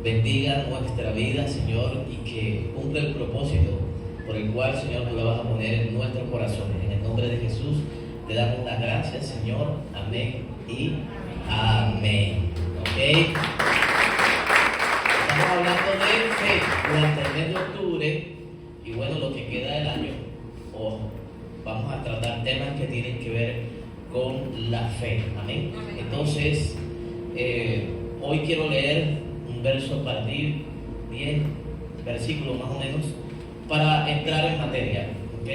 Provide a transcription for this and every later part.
bendiga nuestra vida, Señor, y que cumpla el propósito por el cual, Señor, tú la vas a poner en nuestros corazones. En el nombre de Jesús te damos las gracias, Señor. Amén y amén. ¿Ok? Estamos hablando de fe durante el mes de octubre y bueno, lo que queda del año. Vamos a tratar temas que tienen que ver con la fe. Amén. Entonces, hoy quiero leer un verso para ti, 10 versículos más o menos, para entrar en materia. ¿Ok?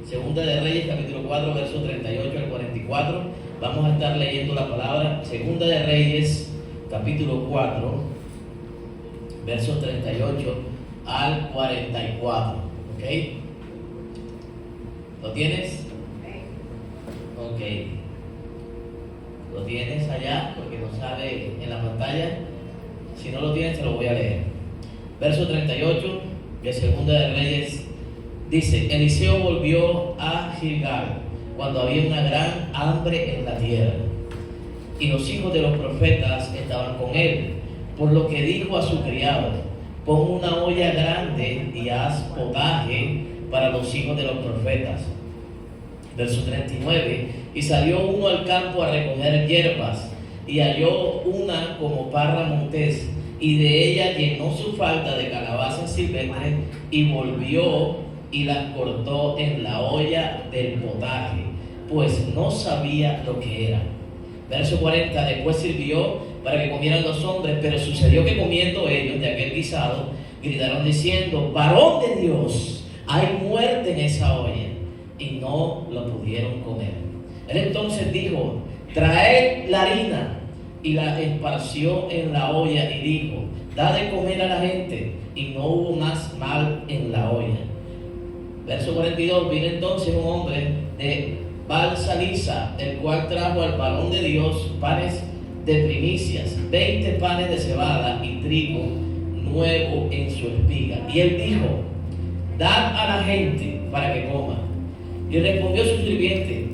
Segunda de Reyes, capítulo 4, verso 38 al 44. Vamos a estar leyendo la palabra. Segunda de Reyes, capítulo 4, verso 38 al 44. ¿Ok? ¿Lo tienes? Ok. ¿Lo tienes allá? Porque no sale en la pantalla. Si no lo tienes, te lo voy a leer. Verso 38 de Segunda de Reyes dice: Eliseo volvió a Gilgal cuando había una gran hambre en la tierra, y los hijos de los profetas estaban con él, por lo que dijo a su criado: pon una olla grande y haz potaje para los hijos de los profetas. Verso 39: y salió uno al campo a recoger hierbas, y halló una como parra montés, y de ella llenó su falda de calabazas silvestres, y volvió y las cortó en la olla del potaje, pues no sabía lo que era. Verso 40: después sirvió para que comieran los hombres, pero sucedió que comiendo ellos de aquel guisado, gritaron diciendo: varón de Dios, hay muerte en esa olla, y no lo pudieron comer. Él entonces dijo: traed la harina, y la esparció en la olla, y dijo: da de comer a la gente, y no hubo más mal en la olla. Verso 42: vino entonces un hombre de Baal-Salisa, el cual trajo al varón de Dios panes de primicias, 20 panes de cebada y trigo nuevo en su espiga. Y él dijo: dad a la gente para que coma. Y respondió su sirviente: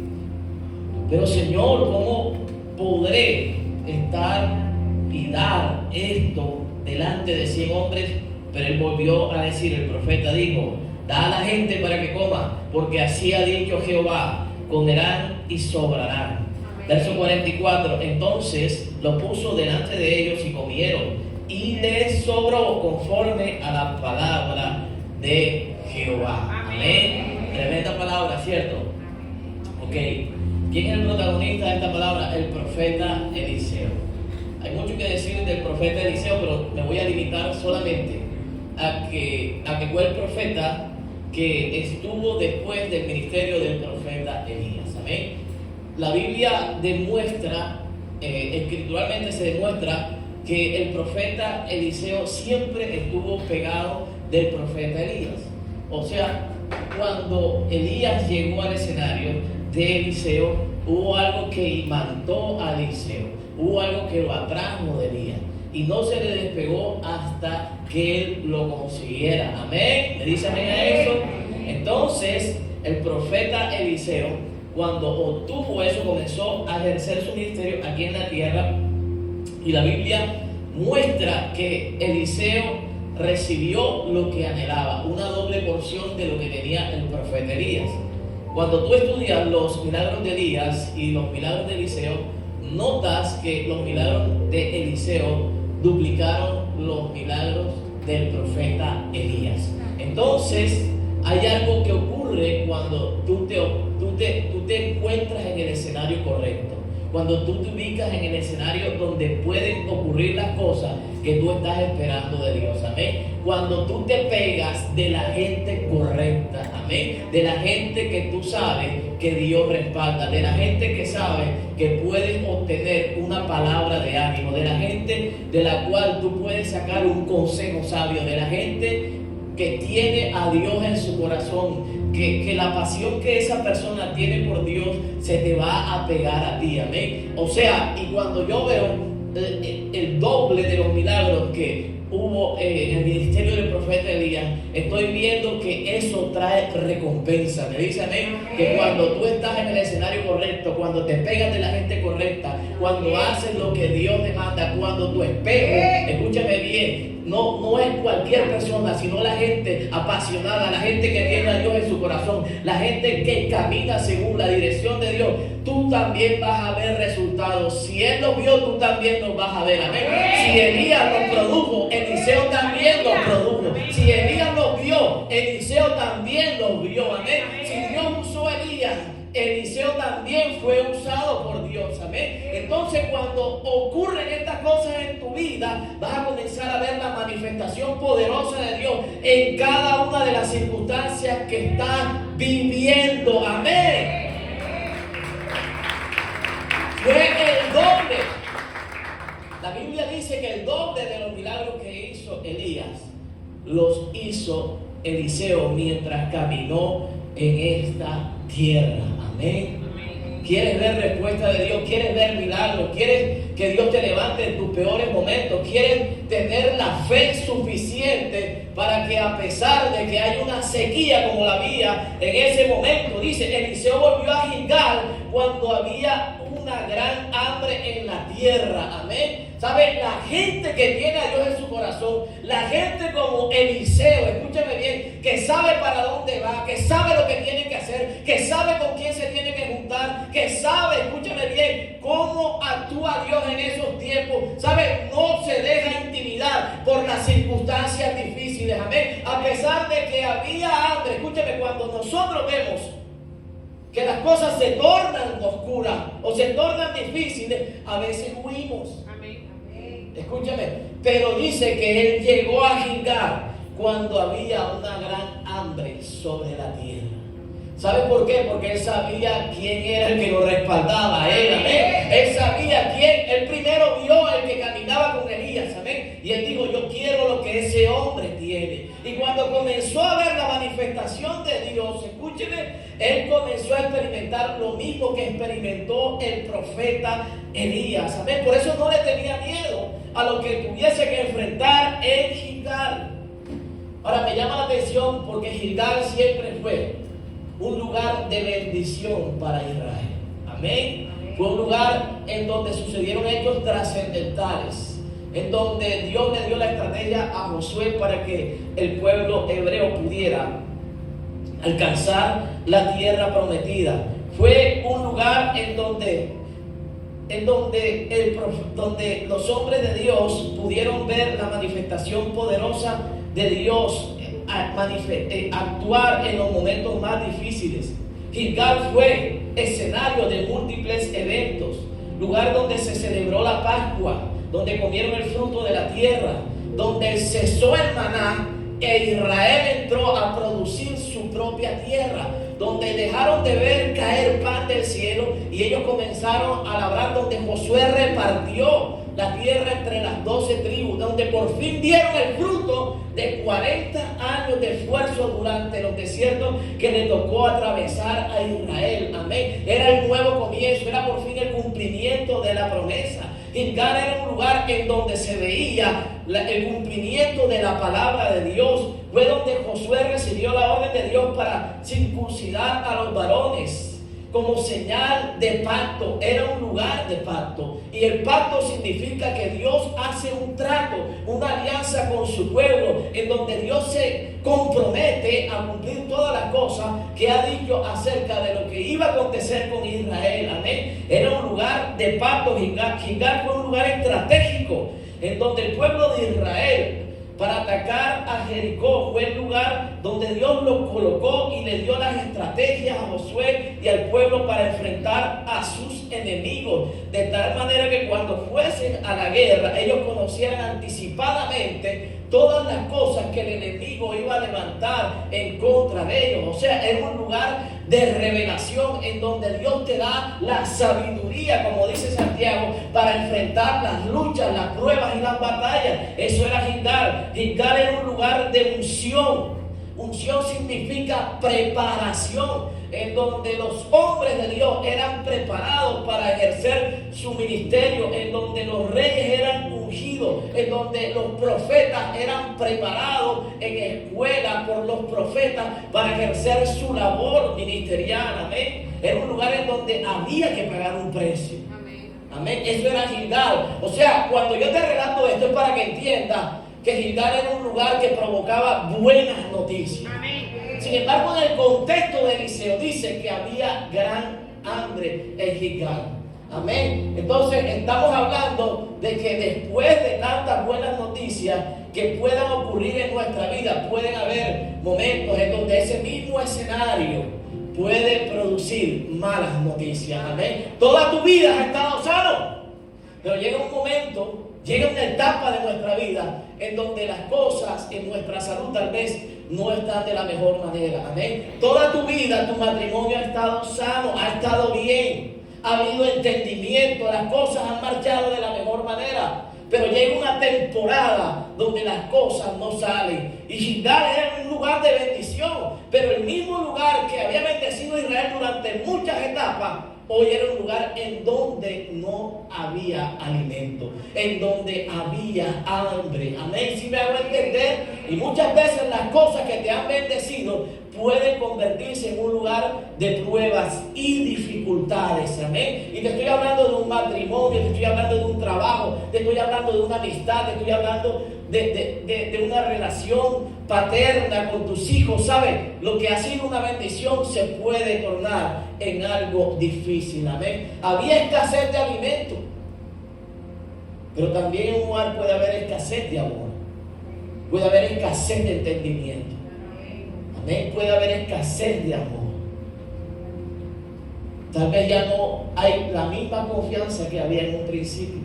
pero Señor, ¿cómo podré estar y dar esto delante de 100 hombres? Pero él volvió a decir, el profeta dijo: da a la gente para que coma, porque así ha dicho Jehová: comerán y sobrarán. Verso 44: entonces lo puso delante de ellos y comieron, y les sobró conforme a la palabra de Jehová. Amén. Tremenda palabra, ¿cierto? Ok. ¿Quién es el protagonista de esta palabra? El profeta Eliseo. Hay mucho que decir del profeta Eliseo, pero me voy a limitar solamente a que fue el profeta que estuvo después del ministerio del profeta Elías. Amén. La Biblia demuestra, escrituralmente se demuestra que el profeta Eliseo siempre estuvo pegado del profeta Elías. O sea, cuando Elías llegó al escenario de Eliseo, hubo algo que imantó a Eliseo, hubo algo que lo atrajo de Elías, y no se le despegó hasta que él lo consiguiera. Amén. ¿Me dice amén a eso? Entonces, el profeta Eliseo, cuando obtuvo eso, comenzó a ejercer su ministerio aquí en la tierra, y la Biblia muestra que Eliseo recibió lo que anhelaba, una doble porción de lo que tenía el profeta Elías. Cuando tú estudias los milagros de Elías y los milagros de Eliseo, notas que los milagros de Eliseo duplicaron los milagros del profeta Elías. Entonces, hay algo que ocurre cuando tú te encuentras en el escenario correcto, cuando tú te ubicas en el escenario donde pueden ocurrir las cosas que tú estás esperando de Dios. Amén. Cuando tú te pegas de la gente correcta. Amén. De la gente que tú sabes que Dios respalda, de la gente que sabe que puedes obtener una palabra de ánimo, de la gente de la cual tú puedes sacar un consejo sabio, de la gente que tiene a Dios en su corazón, que la pasión que esa persona tiene por Dios se te va a pegar a ti. Amén. O sea, y cuando yo veo el doble de los milagros que hubo en el ministerio del profeta profeta Elías, estoy viendo que eso trae recompensa. Me dice amén, que cuando tú estás en el escenario correcto, cuando te pegas de la gente correcta, cuando haces lo que Dios demanda, cuando tu espejo, escúchame bien, no es cualquier persona, sino la gente apasionada, la gente que tiene a Dios en su corazón, la gente que camina según la dirección de Dios, tú también vas a ver resultados. Si Él lo vio, tú también lo vas a ver. Amén. Si Elías lo produjo, Eliseo también lo produjo. Si Elías lo vio, Eliseo también lo vio. Amén. Si Dios usó a Elías, Eliseo también fue usado por Dios. Amén. Entonces, cuando ocurren estas cosas en tu vida, vas a comenzar a ver la manifestación poderosa de Dios en cada una de las circunstancias que estás viviendo. Amén. Fue el doble. La Biblia dice que el doble de los milagros que hizo Elías los hizo Eliseo mientras caminó en esta tierra. Amén. ¿Quieres ver respuesta de Dios? ¿Quieres ver milagros? ¿Quieres que Dios te levante en tus peores momentos? ¿Quieres tener la fe suficiente para que, a pesar de que hay una sequía como la había en ese momento, dice, Eliseo volvió a Gilgal cuando había una gran hambre en la tierra? Amén. ¿Sabe? La gente que tiene a Dios en su corazón, la gente como Eliseo, escúchame bien, que sabe para dónde va, que sabe lo que tiene que hacer, que sabe con quién se tiene que juntar, que sabe, escúchame bien, cómo actúa Dios en esos tiempos. ¿Sabe? No se deja intimidar por las circunstancias difíciles. Amén. A pesar de que había hambre, escúchame, cuando nosotros vemos que las cosas se tornan oscuras o se tornan difíciles, a veces huimos. Amén. Escúchame, pero dice que él llegó a Gilgal cuando había una gran hambre sobre la tierra. ¿Sabe por qué? Porque él sabía quién era el que lo respaldaba a él. Amén. Él sabía quién. Él primero vio el que caminaba con Elías. Amén. Y él dijo, yo quiero lo que ese hombre tiene. Y cuando comenzó a ver la manifestación de Dios, escúcheme, él comenzó a experimentar lo mismo que experimentó el profeta Elías. Amén. Por eso no le tenía miedo a lo que tuviese que enfrentar en Gilgal. Ahora me llama la atención porque Gilgal siempre fue un lugar de bendición para Israel. Amén. Fue un lugar en donde sucedieron hechos trascendentales, en donde Dios le dio la estrategia a Josué para que el pueblo hebreo pudiera alcanzar la tierra prometida. Fue un lugar en donde los hombres de Dios pudieron ver la manifestación poderosa de Dios actuar en los momentos más difíciles. Gilgal fue escenario de múltiples eventos, lugar donde se celebró la Pascua, donde comieron el fruto de la tierra, donde cesó el maná e Israel entró a producir su propia tierra, donde dejaron de ver caer pan del cielo y ellos comenzaron a labrar, donde Josué repartió la tierra entre las 12 tribus, donde por fin dieron el fruto de 40 años de esfuerzo durante los desiertos que le tocó atravesar a Israel. Amén. Era el nuevo comienzo, era por fin el cumplimiento de la promesa. Gilgal era un lugar en donde se veía el cumplimiento de la palabra de Dios. Fue donde Josué recibió la orden de Dios para circuncidar a los varones como señal de pacto. Era un lugar de pacto, y el pacto significa que Dios hace un trato, una alianza con su pueblo, en donde Dios se compromete a cumplir todas las cosas que ha dicho acerca de lo que iba a acontecer con Israel. Amén. Era un lugar de pacto. Gilgal fue un lugar estratégico en donde el pueblo de Israel, para atacar a Jericó, fue el lugar donde Dios lo colocó y le dio las estrategias a Josué y al pueblo para enfrentar a sus enemigos, de tal manera que cuando fuesen a la guerra ellos conocieran anticipadamente todas las cosas que el enemigo iba a levantar en contra de ellos. O sea, era un lugar de revelación en donde Dios te da la sabiduría, como dice Santiago, para enfrentar las luchas, las pruebas y las batallas. Eso era Gilgal. Gilgal era un lugar de unción. Unción significa preparación, en donde los hombres de Dios eran preparados para ejercer su ministerio, en donde los reyes eran ungidos bendecido, en donde los profetas eran preparados en escuela por los profetas para ejercer su labor ministerial. Amén. Era un lugar en donde había que pagar un precio. Amén. Eso era Gilgal. O sea, cuando yo te relato esto es para que entiendas que Gilgal era un lugar que provocaba buenas noticias. Amén. Sin embargo, en el contexto de Eliseo dice que había gran hambre en Gilgal. Amén. Entonces estamos hablando de que después de tantas buenas noticias que puedan ocurrir en nuestra vida, pueden haber momentos en donde ese mismo escenario puede producir malas noticias. Amén. Toda tu vida has estado sano, pero llega un momento, llega una etapa de nuestra vida en donde las cosas en nuestra salud tal vez no están de la mejor manera. Amén. Toda tu vida, tu matrimonio ha estado sano, ha estado bien, ha habido entendimiento, las cosas han marchado de la mejor manera. Pero llega una temporada donde las cosas no salen. Y Gilgal era un lugar de bendición, pero el mismo lugar que había bendecido a Israel durante muchas etapas, hoy era un lugar en donde no había alimento, en donde había hambre. Amén. Si me hago entender. Y muchas veces las cosas que te han bendecido pueden convertirse en un lugar de pruebas y dificultades. Amén. Y te estoy hablando de un matrimonio, te estoy hablando de un trabajo, te estoy hablando de una amistad, te estoy hablando de una relación paterna con tus hijos. ¿Sabes? Lo que ha sido una bendición se puede tornar en algo difícil. Amén. Había escasez de alimento, pero también en un lugar puede haber escasez de amor, puede haber escasez de entendimiento. Amén. Puede haber escasez de amor. Tal vez ya no hay la misma confianza que había en un principio.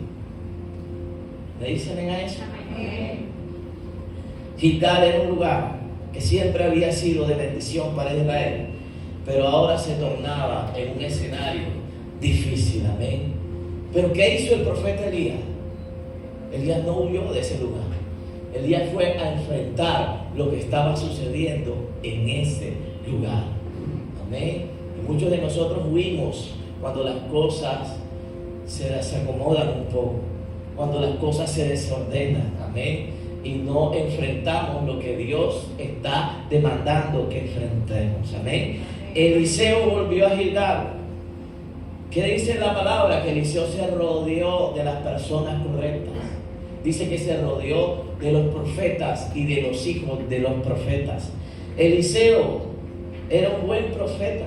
¿Le dicen a eso? Gilgal era un lugar que siempre había sido de bendición para Israel, pero ahora se tornaba en un escenario difícil. Amén. Pero ¿qué hizo el profeta Elías? Elías no huyó de ese lugar. Elías fue a enfrentar lo que estaba sucediendo en ese lugar. Amén. Y muchos de nosotros huimos cuando las cosas se acomodan un poco, cuando las cosas se desordenan. Amén. Y no enfrentamos lo que Dios está demandando que enfrentemos. Amén. Eliseo volvió a Gilgal. ¿Qué dice la palabra? Que Eliseo se rodeó de las personas correctas. Dice que se rodeó de los profetas y de los hijos de los profetas. Eliseo era un buen profeta,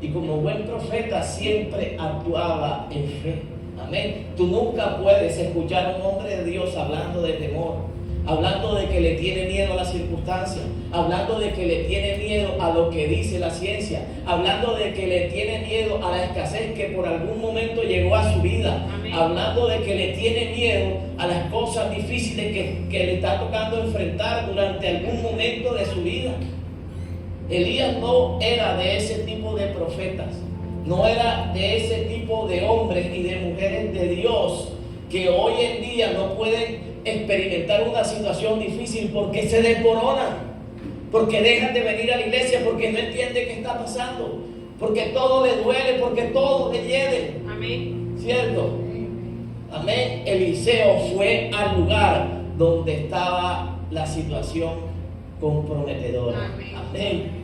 y como buen profeta siempre actuaba en fe. Amén. Tú nunca puedes escuchar a un hombre de Dios hablando de temor, hablando de que le tiene miedo a las circunstancias, hablando de que le tiene miedo a lo que dice la ciencia, hablando de que le tiene miedo a la escasez que por algún momento llegó a su vida. Amén. Hablando de que le tiene miedo a las cosas difíciles que le está tocando enfrentar durante algún momento de su vida. Elías no era de ese tipo de profetas, no era de ese tipo de hombres y de mujeres de Dios que hoy en día no pueden experimentar una situación difícil porque se desmoronan, porque dejan de venir a la iglesia, porque no entienden qué está pasando, porque todo le duele, porque todo le hiede. Amén. ¿Cierto? Amén. Eliseo fue al lugar donde estaba la situación comprometedora. Amén. Amén.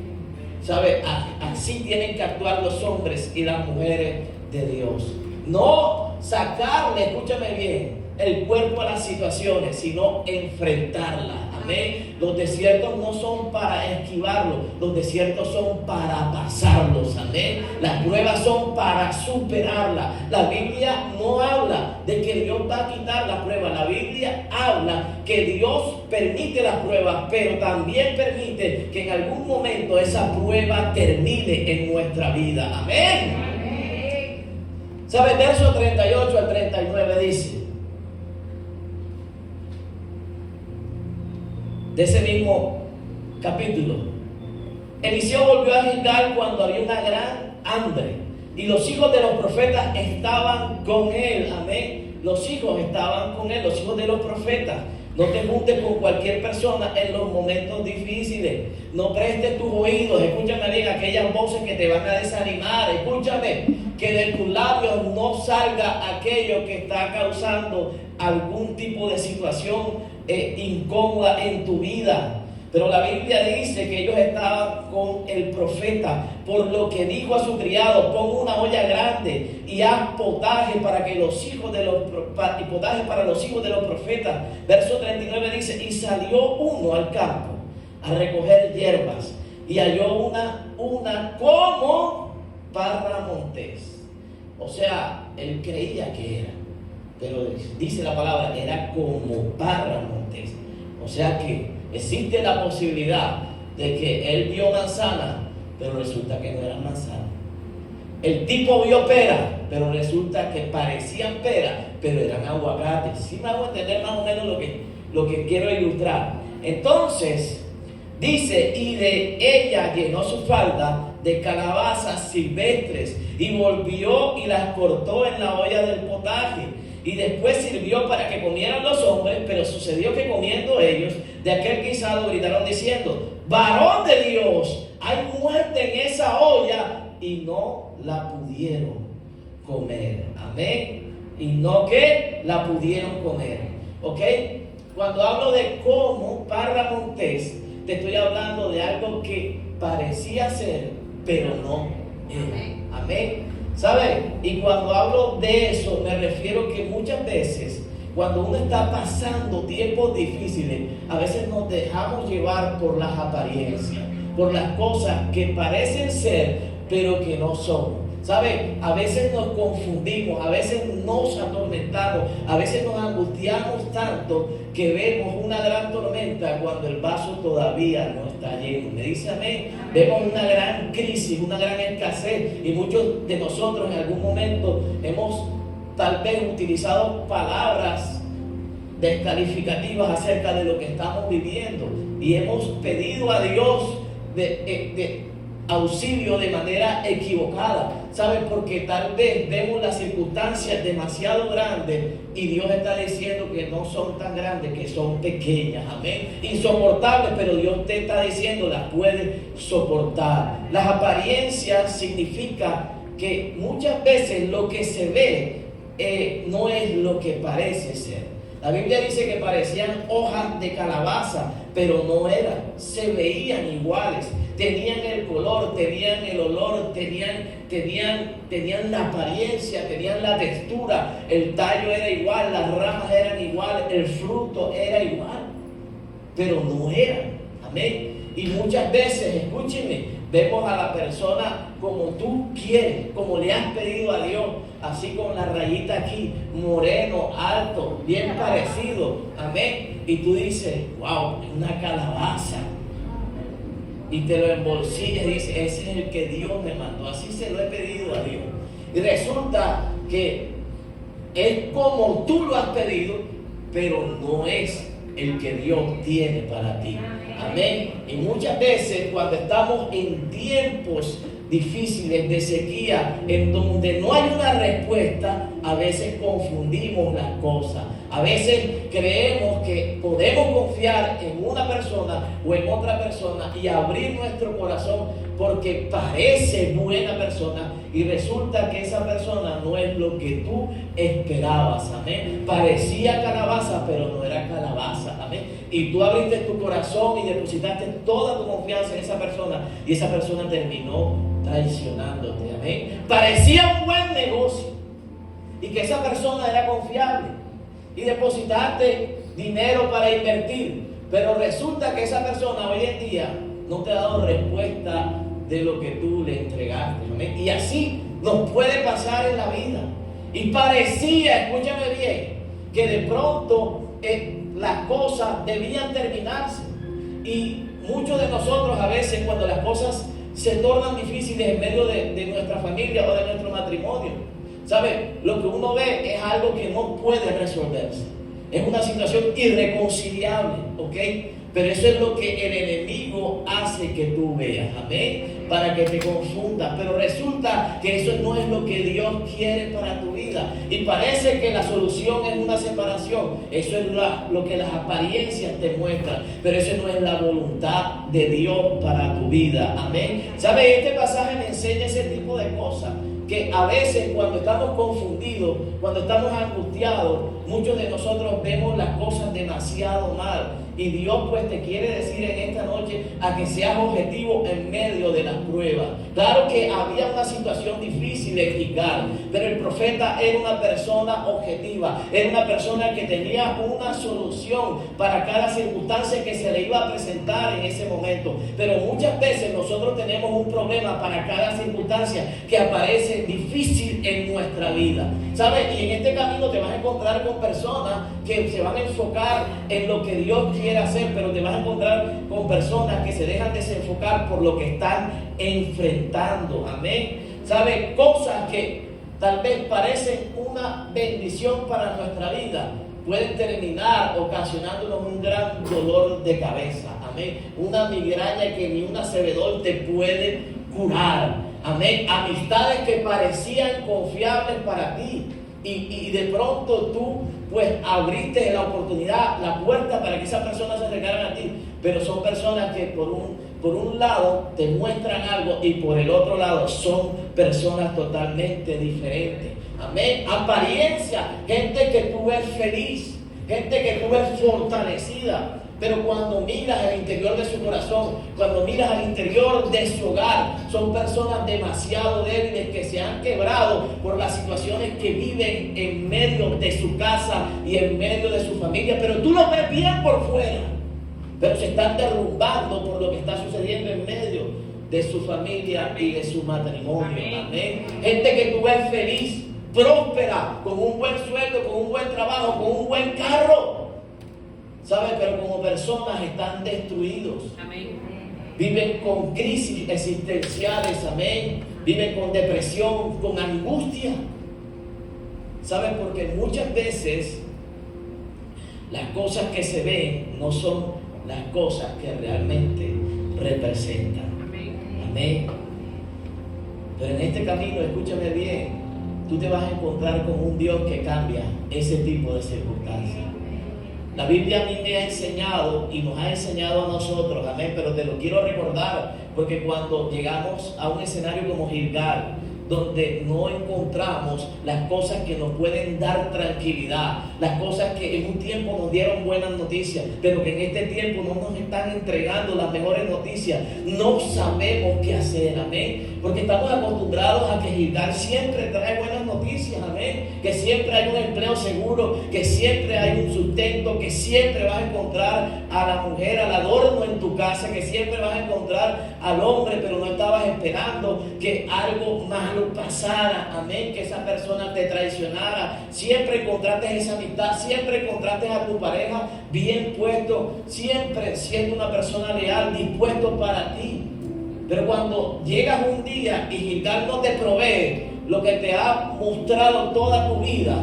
¿Sabe? Así tienen que actuar los hombres y las mujeres de Dios. No sacarle, escúchame bien, el cuerpo a las situaciones, sino enfrentarlas. Amén. Los desiertos no son para esquivarlos, los desiertos son para pasarlos. Amén. Las pruebas son para superarlas. La Biblia no habla de que Dios va a quitar la prueba. La Biblia habla que Dios permite las pruebas, pero también permite que en algún momento esa prueba termine en nuestra vida. Amén. Amén. ¿Sabe? Verso 38 al 39 dice, de ese mismo capítulo: Eliseo volvió a Gilgal cuando había una gran hambre, y los hijos de los profetas estaban con él. Amén. Los hijos estaban con él, los hijos de los profetas. No te juntes con cualquier persona en los momentos difíciles. No prestes tus oídos. Escúchame bien, aquellas voces que te van a desanimar. Escúchame, que de tus labios no salga aquello que está causando algún tipo de situación incómoda en tu vida. Pero la Biblia dice que ellos estaban con el profeta, por lo que dijo a su criado: pon una olla grande y haz potaje para los hijos de los profetas. Verso 39 dice: y salió uno al campo a recoger hierbas, y halló una como parra montés. O sea, él creía que era, pero dice la palabra, era como parra montés. O sea que existe la posibilidad de que él vio manzana, pero resulta que no eran manzana. El tipo vio pera, pero resulta que parecían pera, pero eran aguacates. ¿Sí me hago entender más o menos lo que quiero ilustrar? Entonces, dice: y de ella llenó su falda de calabazas silvestres, y volvió y las cortó en la olla del potaje. Y después sirvió para que comieran los hombres, pero sucedió que comiendo ellos de aquel guisado gritaron diciendo: varón de Dios, hay muerte en esa olla, y no la pudieron comer. Amén. Y no que la pudieron comer. ¿Ok? Cuando hablo de como parra montés, te estoy hablando de algo que parecía ser, pero no era. Amén. ¿Sabes? Y cuando hablo de eso, me refiero que muchas veces, cuando uno está pasando tiempos difíciles, a veces nos dejamos llevar por las apariencias, por las cosas que parecen ser, pero que no son. ¿Sabes? A veces nos confundimos, a veces nos atormentamos, a veces nos angustiamos tanto que vemos una gran tormenta cuando el vaso todavía no está lleno. ¿Me dice amén? Vemos una gran crisis, una gran escasez, y muchos de nosotros en algún momento hemos tal vez utilizado palabras descalificativas acerca de lo que estamos viviendo, y hemos pedido a Dios de auxilio de manera equivocada. ¿Sabes? Porque tal vez vemos las circunstancias demasiado grandes y Dios está diciendo que no son tan grandes, que son pequeñas. Amén. Insoportables, pero Dios te está diciendo las puedes soportar. Las apariencias significa que muchas veces lo que se ve no es lo que parece ser. La Biblia dice que parecían hojas de calabaza, pero no eran, se veían iguales. Tenían el color, tenían el olor, tenían la apariencia, tenían la textura, el tallo era igual, las ramas eran iguales, el fruto era igual, pero no eran. Amén. Y muchas veces, escúcheme, vemos a la persona como tú quieres, como le has pedido a Dios, así con la rayita aquí, moreno, alto, bien parecido. Amén. Y tú dices: wow, una calabaza. Y te lo embolsillas y dices: ese es el que Dios me mandó, así se lo he pedido a Dios. Y resulta que es como tú lo has pedido, pero no es el que Dios tiene para ti. Amén. Y muchas veces cuando estamos en tiempos difíciles de sequía, en donde no hay una respuesta, a veces confundimos las cosas. A veces creemos que podemos confiar en una persona o en otra persona y abrir nuestro corazón porque parece buena persona, y resulta que esa persona no es lo que tú esperabas. Amén. Parecía calabaza, pero no era calabaza. Amén. Y tú abriste tu corazón y depositaste toda tu confianza en esa persona, y esa persona terminó traicionándote. Amén. Parecía un buen negocio y que esa persona era confiable, y depositaste dinero para invertir, pero resulta que esa persona hoy en día no te ha dado respuesta de lo que tú le entregaste. Amén. Y así nos puede pasar en la vida. Y parecía, escúchame bien, que de pronto las cosas debían terminarse. Y muchos de nosotros a veces, cuando las cosas se tornan difíciles en medio de nuestra familia o de nuestro matrimonio, ¿sabes? Lo que uno ve es algo que no puede resolverse. Es una situación irreconciliable, ¿ok? Pero eso es lo que el enemigo hace que tú veas. Amén. Para que te confundas. Pero resulta que eso no es lo que Dios quiere para tu vida. Y parece que la solución es una separación. Eso es lo que las apariencias te muestran. Pero eso no es la voluntad de Dios para tu vida. Amén. ¿Sabes? Este pasaje me enseña ese tipo de cosas. que a veces cuando estamos confundidos, cuando estamos angustiados, muchos de nosotros vemos las cosas demasiado mal. Y Dios pues te quiere decir en esta noche a que seas objetivo en medio de las pruebas. Claro que había una situación difícil en Gilgal, pero el profeta era una persona objetiva, era una persona que tenía una solución para cada circunstancia que se le iba a presentar en ese momento. Pero muchas veces nosotros tenemos un problema para cada circunstancia que aparece difícil en nuestra vida, ¿sabes? Y en este camino te vas a encontrar con personas que se van a enfocar en lo que Dios quiere hacer, pero te vas a encontrar con personas que se dejan desenfocar por lo que están enfrentando. Amén. ¿Sabes? Cosas que tal vez parecen una bendición para nuestra vida pueden terminar ocasionándonos un gran dolor de cabeza. Amén. Una migraña que ni un acebedor te puede curar. Amén. Amistades que parecían confiables para ti. Y de pronto tú pues abriste la oportunidad, la puerta para que esas personas se acercaran a ti. Pero son personas que por un lado te muestran algo y por el otro lado son personas totalmente diferentes. Amén. Apariencia, gente que tú ves feliz, gente que tú ves fortalecida. Pero cuando miras al interior de su corazón, cuando miras al interior de su hogar, son personas demasiado débiles que se han quebrado por las situaciones que viven en medio de su casa y en medio de su familia. Pero tú lo ves bien por fuera, pero se están derrumbando por lo que está sucediendo en medio de su familia y de su matrimonio. Amén. Gente que tú ves feliz, próspera, con un buen sueldo, con un buen trabajo, con un buen carro. ¿Sabes? Pero como personas están destruidos. Amén. Viven con crisis existenciales. Amén. Viven con depresión, con angustia. ¿Sabes? Porque muchas veces las cosas que se ven no son las cosas que realmente representan. Amén. Pero en este camino, escúchame bien, tú te vas a encontrar con un Dios que cambia ese tipo de circunstancias. La Biblia a mí me ha enseñado y nos ha enseñado a nosotros, amén, pero te lo quiero recordar, porque cuando llegamos a un escenario como Gilgal, donde no encontramos las cosas que nos pueden dar tranquilidad, las cosas que en un tiempo nos dieron buenas noticias, pero que en este tiempo no nos están entregando las mejores noticias, no sabemos qué hacer, amén, porque estamos acostumbrados a que Gilgal siempre trae buenas noticias, amén, que siempre hay un empleo seguro, que siempre hay un sustento, que siempre vas a encontrar a la mujer, al adorno en tu casa, que siempre vas a encontrar al hombre, pero no estabas esperando que algo malo pasara, amén, que esa persona te traicionara. Siempre encontraste esa amistad, siempre encontraste a tu pareja bien puesto, siempre siendo una persona leal, dispuesto para ti. Pero cuando llegas un día y Gilgal no te provee lo que te ha mostrado toda tu vida,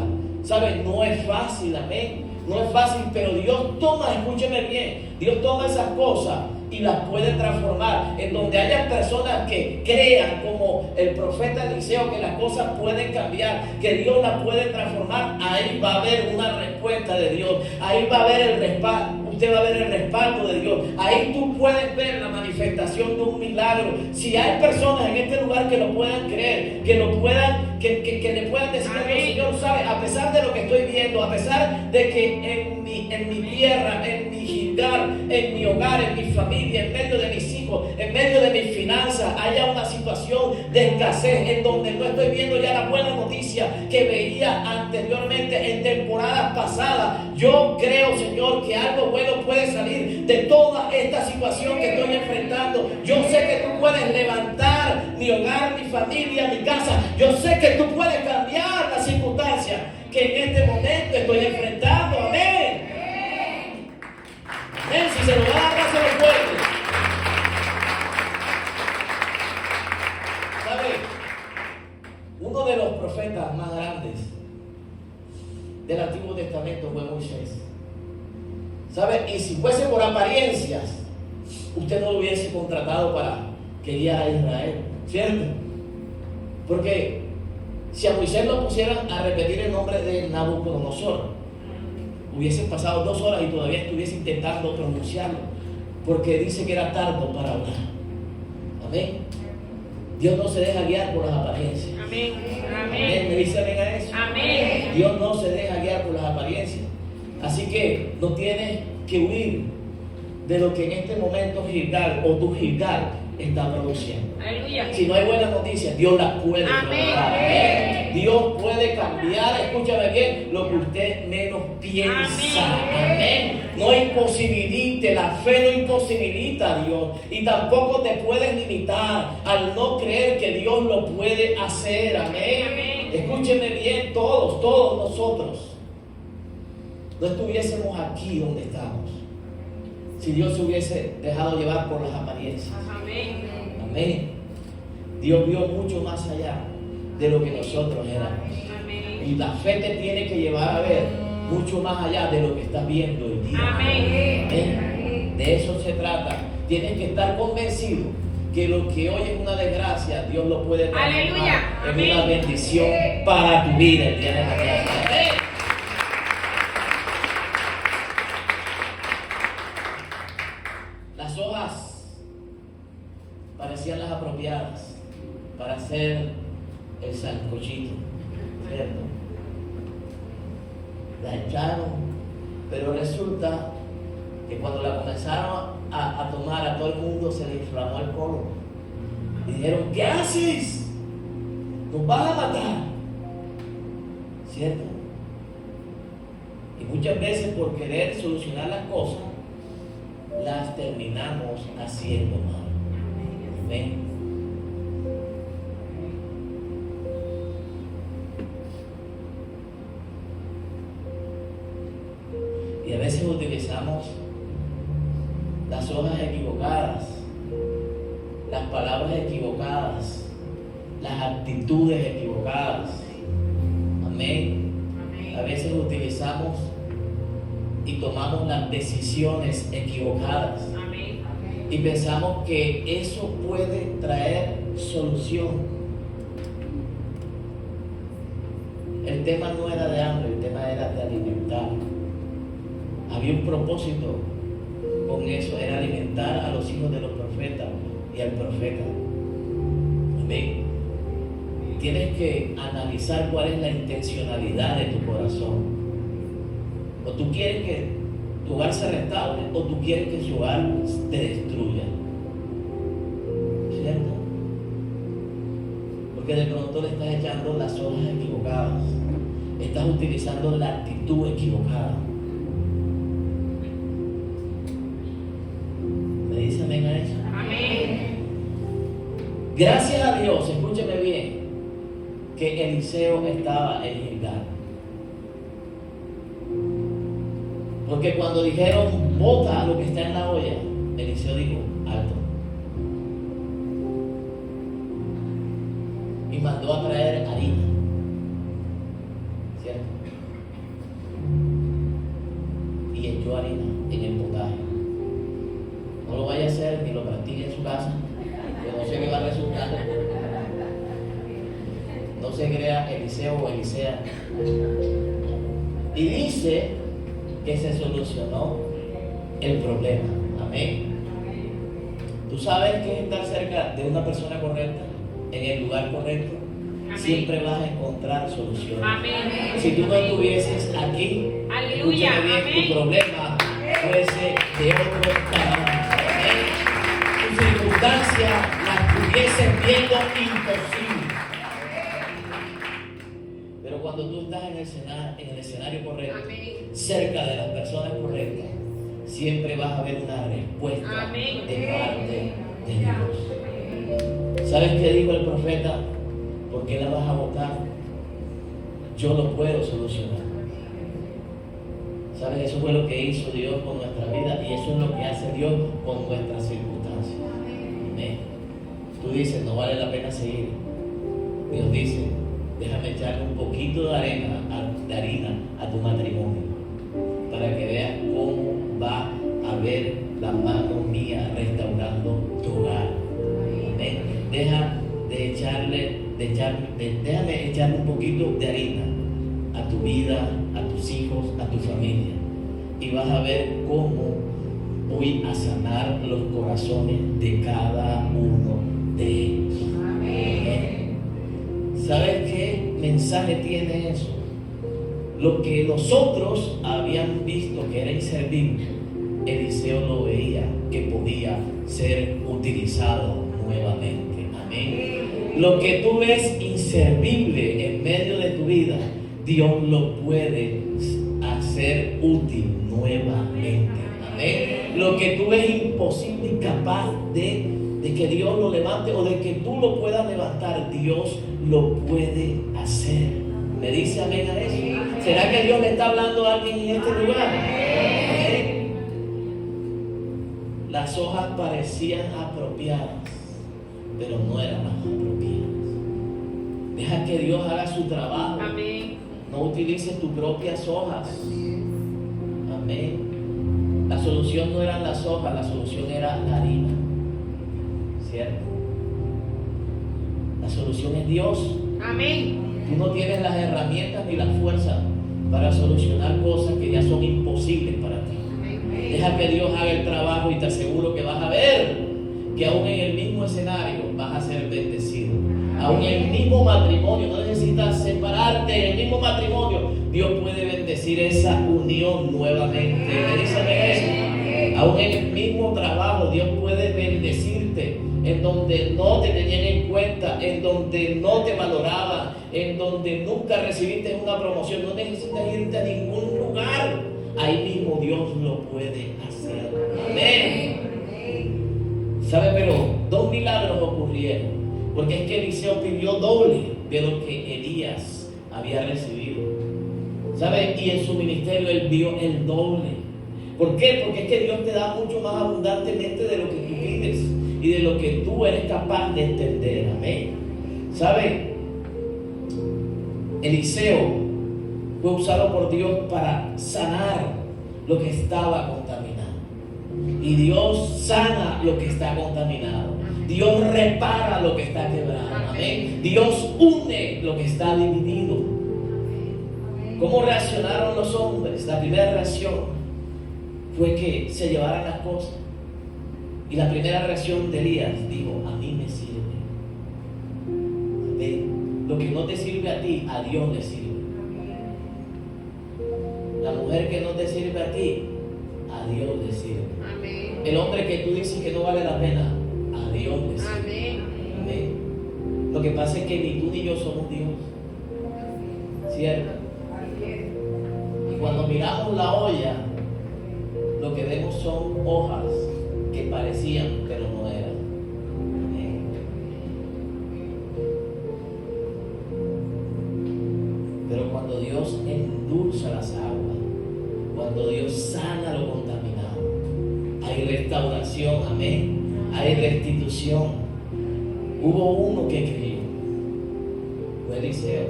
¿sabes? No es fácil, amén. No es fácil, pero Dios toma, escúcheme bien, Dios toma esas cosas y las puede transformar. En donde haya personas que crean, como el profeta Eliseo, que las cosas pueden cambiar, que Dios las puede transformar, ahí va a haber una respuesta de Dios, ahí va a haber el respaldo. Usted va a ver el respaldo de Dios. Ahí tú puedes ver la manifestación de un milagro. Si hay personas en este lugar que lo puedan creer, que lo puedan, que le puedan decir a Dios, Señor, sabe, a pesar de lo que estoy viendo, a pesar de que en mi tierra, en mi Gilgal, en mi hogar, en mi familia, en medio de mis hijos, en medio de mis finanzas, haya una situación de escasez en donde no estoy viendo ya la buena noticia que veía anteriormente en temporadas pasadas. Yo creo, Señor, que algo bueno puede salir de toda esta situación que estoy enfrentando. Yo sé que tú puedes levantar mi hogar, mi familia, mi casa. Yo sé que tú puedes cambiar las circunstancias que en este momento estoy enfrentando. Amén. Amén. Si se lo va a dar, dáselo fuerte. ¿Sabe? Uno de los profetas más grandes del Antiguo Testamento fue Moisés. ¿Sabe? Y si fuese por apariencias, usted no lo hubiese contratado para que guiara a Israel, ¿cierto? Porque si a Moisés lo pusieran a repetir el nombre de Nabucodonosor, hubiesen pasado 2 horas y todavía estuviese intentando pronunciarlo, porque dice que era tardo para orar. Amén. Dios no se deja guiar por las apariencias. Amén. Amén. ¿Me dice amén a eso? Amén. Dios no se deja guiar por las apariencias. Así que no tienes que huir de lo que en este momento Gilgal o tu Gilgal está produciendo. Aleluya. Si no hay buenas noticias, Dios las puede mejorar. Amén. Dios puede cambiar, escúchame bien, lo que usted menos piensa. Amén. No imposibilite, la fe no imposibilita a Dios. Y tampoco te puedes limitar al no creer que Dios lo puede hacer. Amén. Amén. Escúcheme bien, todos nosotros no estuviésemos aquí donde estamos si Dios se hubiese dejado llevar por las apariencias. Amén. Amén. Dios vio mucho más allá de lo que nosotros éramos. Amén. Y la fe te tiene que llevar a ver mucho más allá de lo que estás viendo hoy día. Amén. Amén. De eso se trata. Tienes que estar convencido que lo que hoy es una desgracia, Dios lo puede transformar Aleluya. en Amén. una bendición para tu vida el día de mañana. Amén. Las hojas parecían las apropiadas para hacer el sancochito, ¿cierto? La echaron, pero resulta que cuando la comenzaron a tomar, a todo el mundo se le inflamó el colon. Dijeron, ¿qué haces? Nos vas a matar, ¿cierto? Y muchas veces por querer solucionar las cosas, las terminamos haciendo mal. Amén. Y a veces utilizamos las hojas equivocadas, las palabras equivocadas, las actitudes equivocadas. Amén. A veces utilizamos y tomamos las decisiones equivocadas. Amén. Y pensamos que eso puede traer solución. El tema no era de hambre, el tema era de alimentar. Había un propósito con eso, era alimentar a los hijos de los profetas y al profeta. Amén. Tienes que analizar cuál es la intencionalidad de tu corazón. O tú quieres que tu hogar se restaure, o tú quieres que su hogar te destruya. ¿Cierto? Porque de pronto le estás echando las hojas equivocadas. Estás utilizando la actitud equivocada. ¿Me dice amén a eso? Amén. Gracias a Dios, escúcheme bien, que Eliseo estaba en Gilgal. Porque cuando dijeron, bota lo que está en la olla, Eliseo dijo, alto. Y mandó a traer harina. ¿Cierto? Y echó harina en el potaje. No lo vaya a hacer ni lo practique en su casa, que no sé qué va a resultar. No se crea Eliseo o Elisea. Y dice que se solucionó el problema. Amén. Tú sabes que estar cerca de una persona correcta, en el lugar correcto, Amén. siempre vas a encontrar soluciones. Amén. Si tú no estuvieses aquí, Aleluya. escúchame bien, Amén. tu problema fuese de otro tamaño. Amén. Tu circunstancia la estuvieses viendo imposible. Pero cuando tú estás en el escenario correcto, Amén. cerca de las personas correctas, siempre vas a ver una respuesta Amén. de parte de Dios. ¿Sabes qué dijo el profeta? ¿Por qué la vas a votar? Yo lo puedo solucionar. ¿Sabes? Eso fue lo que hizo Dios con nuestra vida y eso es lo que hace Dios con nuestras circunstancias. Amén. Tú dices, no vale la pena seguir. Dios dice, déjame echarle un poquito de harina a tu matrimonio para que veas cómo va a ver la mano mía restaurando tu hogar. Amén. Déjame echarle un poquito de harina a tu vida, a tus hijos, a tu familia. Y vas a ver cómo voy a sanar los corazones de cada uno de ellos. ¿Sabes qué mensaje tiene eso? Lo que nosotros habíamos visto que era inservible, Eliseo lo veía que podía ser utilizado nuevamente. Amén. Lo que tú ves inservible en medio de tu vida, Dios lo puede hacer útil nuevamente. Amén. Lo que tú ves imposible, incapaz de que Dios lo levante o de que tú lo puedas levantar, Dios lo puede hacer. ¿Me dice amén a eso? ¿Será que Dios le está hablando a alguien en este lugar? Amén. Las hojas parecían apropiadas, pero no eran las apropiadas. Deja que Dios haga su trabajo. Amén. No utilices tus propias hojas. Amén. La solución no eran las hojas, la solución era la harina. ¿Cierto? La solución es Dios. Amén. Tú no tienes las herramientas ni la fuerza para solucionar cosas que ya son imposibles para ti. Deja que Dios haga el trabajo y te aseguro que vas a ver que aún en el mismo escenario vas a ser bendecido. Aún en el mismo matrimonio, no necesitas separarte, en el mismo matrimonio Dios puede bendecir esa unión nuevamente. ¿Me dicen eso? Aún en el mismo trabajo Dios puede bendecirte en donde no te tenían en cuenta, en donde no te valoraban, en donde nunca recibiste una promoción. No necesitas irte a ningún lugar, ahí mismo Dios lo puede hacer. Amén. ¿Sabe? Pero 2 milagros ocurrieron, porque es que Eliseo pidió doble de lo que Elías había recibido. ¿Sabe? Y en su ministerio él vio el doble. ¿Por qué? Porque es que Dios te da mucho más abundantemente de lo que tú pides y de lo que tú eres capaz de entender. Amén. ¿Sabe? Eliseo fue usado por Dios para sanar lo que estaba contaminado. Y Dios sana lo que está contaminado. Dios repara lo que está quebrado. Amén. Dios une lo que está dividido. ¿Cómo reaccionaron los hombres? La primera reacción fue que se llevaran las cosas. Y la primera reacción de Elías dijo: a mí me sirve. Amén. Lo que no te sirve a ti, a Dios le sirve. La mujer que no te sirve a ti, a Dios le sirve. Amén. El hombre que tú dices que no vale la pena, a Dios le sirve. Amén. Amén. Lo que pasa es que ni tú ni yo somos Dios. ¿Cierto? Y cuando miramos la olla, lo que vemos son hojas que parecían, pero no eran. Amén. Pero cuando Dios endulza las aguas, cuando Dios sana lo contaminado, hay restauración. Amén. Hay restitución. Hubo uno que creyó, fue Eliseo.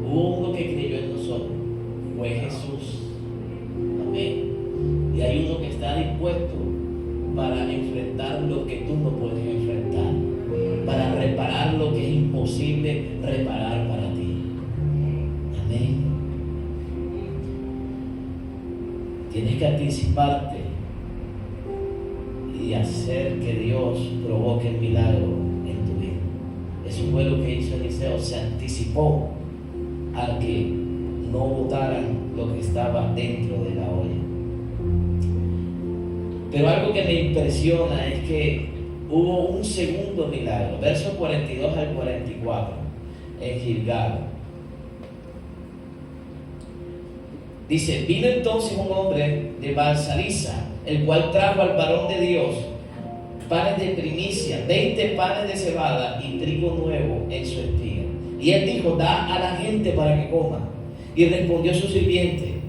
Hubo uno que creyó en nosotros, fue Jesús. Amén. Y hay uno que está dispuesto para enfrentar lo que tú no puedes enfrentar, para reparar lo que es imposible reparar para ti. Amén. Tienes que anticiparte y hacer que Dios provoque el milagro en tu vida. Eso fue lo que hizo Eliseo. Se anticipó a que no botaran lo que estaba dentro de la olla. Pero algo que me impresiona es que hubo un segundo milagro, versos 42 al 44, en Gilgal. Dice: vino entonces un hombre de Baal-Salisa, el cual trajo al varón de Dios panes de primicia, 20 panes de cebada y trigo nuevo en su espiga. Y él dijo: da a la gente para que coma. Y respondió su sirviente: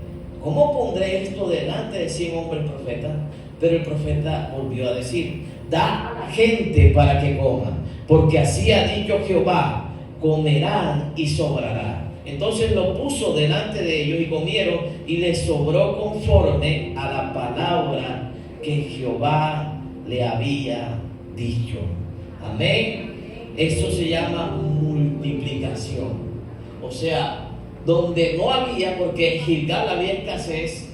¿cómo pondré esto delante de 100 hombres profetas? Pero el profeta volvió a decir: da a la gente para que coma, porque así ha dicho Jehová: comerán y sobrará. Entonces lo puso delante de ellos y comieron, y les sobró conforme a la palabra que Jehová le había dicho. Amén. Eso se llama multiplicación. O sea, donde no había, porque en Gilgal había escasez,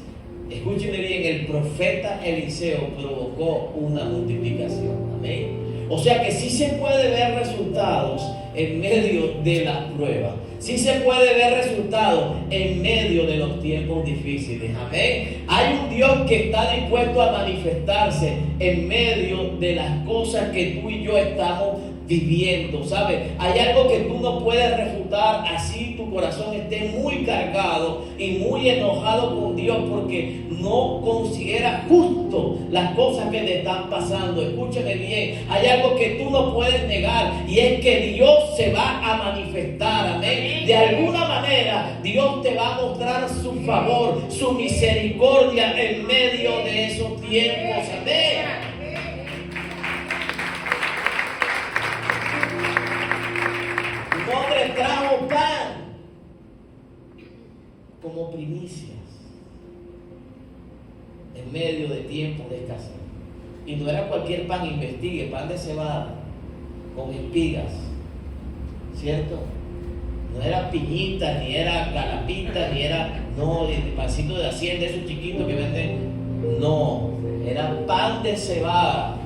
escúcheme bien, el profeta Eliseo provocó una multiplicación. Amén. O sea que sí se puede ver resultados en medio de la prueba. Sí se puede ver resultados en medio de los tiempos difíciles. Amén. Hay un Dios que está dispuesto a manifestarse en medio de las cosas que tú y yo estamos viviendo. ¿Sabes? Hay algo que tú no puedes refutar, así tu corazón esté muy cargado y muy enojado con Dios porque no considera justo las cosas que te están pasando. Escúchame bien, hay algo que tú no puedes negar y es que Dios se va a manifestar. Amén. De alguna manera Dios te va a mostrar su favor, su misericordia en medio de esos tiempos. Amén. Un hombre trajo pan como primicias en medio de tiempos de escasez. Y no era cualquier pan, investigue, pan de cebada con espigas, ¿cierto? No era piñita, ni era calapita, ni era, no, el pancito de hacienda, esos chiquitos que venden, no, era pan de cebada.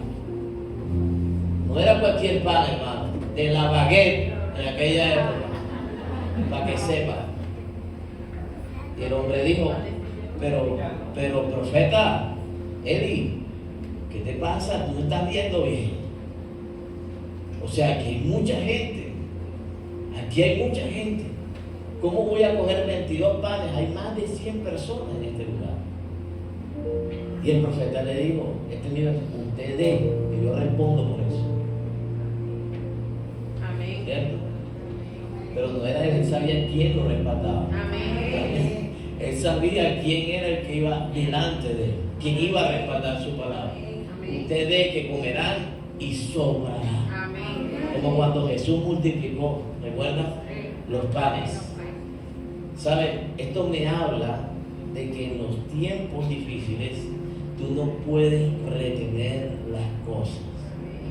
No era cualquier pan, hermano, de la baguette en aquella época, para que sepa. Y el hombre dijo, pero profeta Eli, ¿qué te pasa? Tú no estás viendo bien. O sea, aquí hay mucha gente. Aquí hay mucha gente. ¿Cómo voy a coger 22 panes? Hay más de 100 personas en este lugar. Y el profeta le dijo, usted dé, y yo respondo por eso. Amén. ¿Cierto? Pero no era él sabía quién lo respaldaba. Amén. Él sabía quién era el que iba delante de él, quién iba a respaldar su palabra. Amén. Usted dé que comerán y sobrará. Amén. Como cuando Jesús multiplicó, ¿recuerdan? Los panes. ¿Sabe? Esto me habla de que en los tiempos difíciles tú no puedes retener las cosas.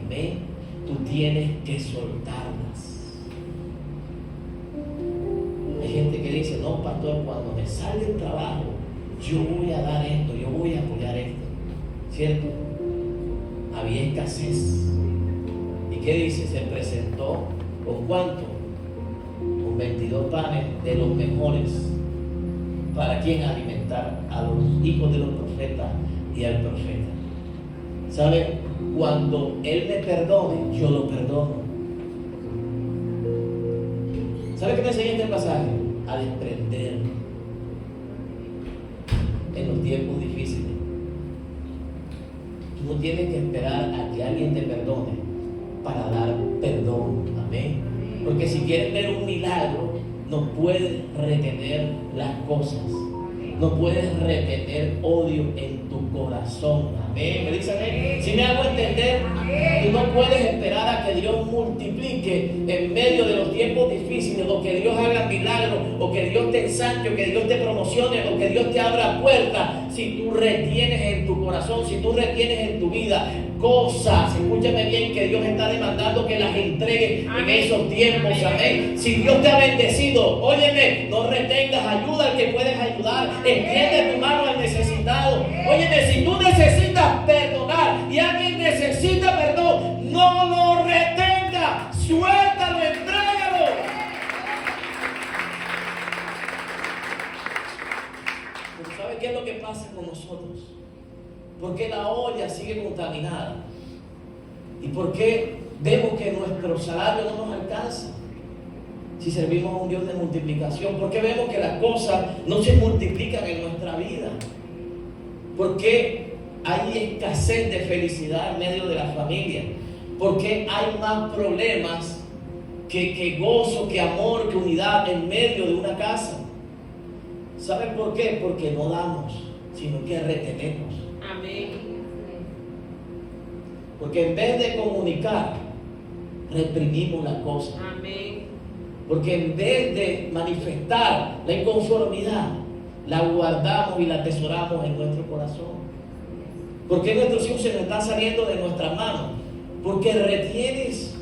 Amén. Tú tienes que soltarlas. Hay gente que dice, no, pastor, cuando me sale el trabajo, yo voy a dar esto, yo voy a apoyar esto. ¿Cierto? Había escasez. ¿Y qué dice? Se presentó con cuánto? Con 22 panes de los mejores. ¿Para quién? Alimentar a los hijos de los profetas y al profeta. ¿Sabe? Cuando Él me perdone, yo lo perdono. ¿Sabe qué me enseña este pasaje? A desprenderme en los tiempos difíciles. Tú no tienes que esperar a que alguien te perdone para dar perdón. Amén. Porque si quieres ver un milagro, no puedes retener las cosas. No puedes retener odio en tu corazón. Amén. ¿Me dicen amén? Si me hago entender, tú no puedes esperar a que Dios multiplique en medio de los tiempos difíciles, o que Dios haga milagros, o que Dios te ensanche, o que Dios te promocione, o que Dios te abra puertas. Si tú retienes en tu corazón, si tú retienes en tu vida cosas, escúchame bien, que Dios está demandando que las entregue en esos tiempos. Amén. Si Dios te ha bendecido, óyeme, no retengas, ayuda al que puedes ayudar, extiende tu mano al necesitado. Óyeme, si tú necesitas perdonar y alguien necesita perdón, no lo retenga, suéltalo, entrégalo. Pero ¿sabe qué es lo que pasa con nosotros? ¿Por qué la olla sigue contaminada? ¿Y por qué vemos que nuestro salario no nos alcanza? Si servimos a un Dios de multiplicación, ¿por qué vemos que las cosas no se multiplican en nuestra vida? ¿Por qué hay escasez de felicidad en medio de la familia? ¿Por qué hay más problemas que gozo, que amor, que unidad en medio de una casa? ¿Saben por qué? Porque no damos, sino que retenemos. Amén. Porque en vez de comunicar, reprimimos las cosas. Amén. Porque en vez de manifestar la inconformidad, la guardamos y la atesoramos en nuestro corazón. ¿Por qué nuestros hijos se nos están saliendo de nuestras manos? Porque retienes